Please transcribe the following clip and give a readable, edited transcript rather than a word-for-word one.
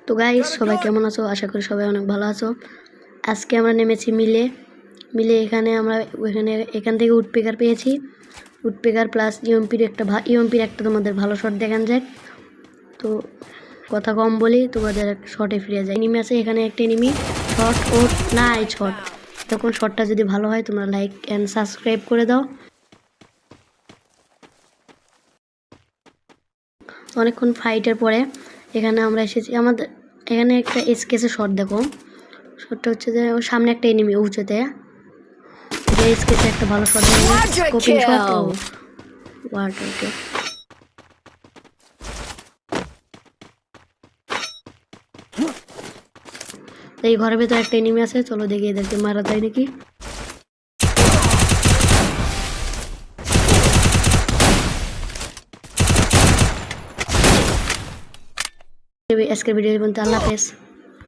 তো গাইস সবাই কেমন আছো? আশা করি সবাই অনেক ভালো আছো। আজকে আমরা নেমেছি মিলে এখানে আমরা এখান থেকে উডপেকার পেয়েছি। উডপেকার প্লাস ইএমপির একটা তোমাদের ভালো শট দেখান যাক। তো কথা কম বলি, তোমাদের শটে ফিরে যায়। এনিমি আছে এখানে, একটা এনিমি শট ও নাই শট। তখন শটটা যদি ভালো হয় তোমরা লাইক অ্যান্ড সাবস্ক্রাইব করে দাও। অনেকক্ষণ ফাইটের পরে এখানে আমরা এসেছি। আমাদের এখানে একটা এসকেসে শট দেখো। শটটা হচ্ছে যে ওর সামনে একটা এনিমি উঁচুতে, যে এসকেসে একটা ভালো শট দেবে, স্কোপিং শট ও ওয়ার্ড। ওকে, এই ঘরের ভেতরে একটা এনিমি আছে, চলো দেখি এদেরকে মারা যায় নাকি। আজকের ভিডিও পর্যন্ত, আল্লাহ হাফেজ।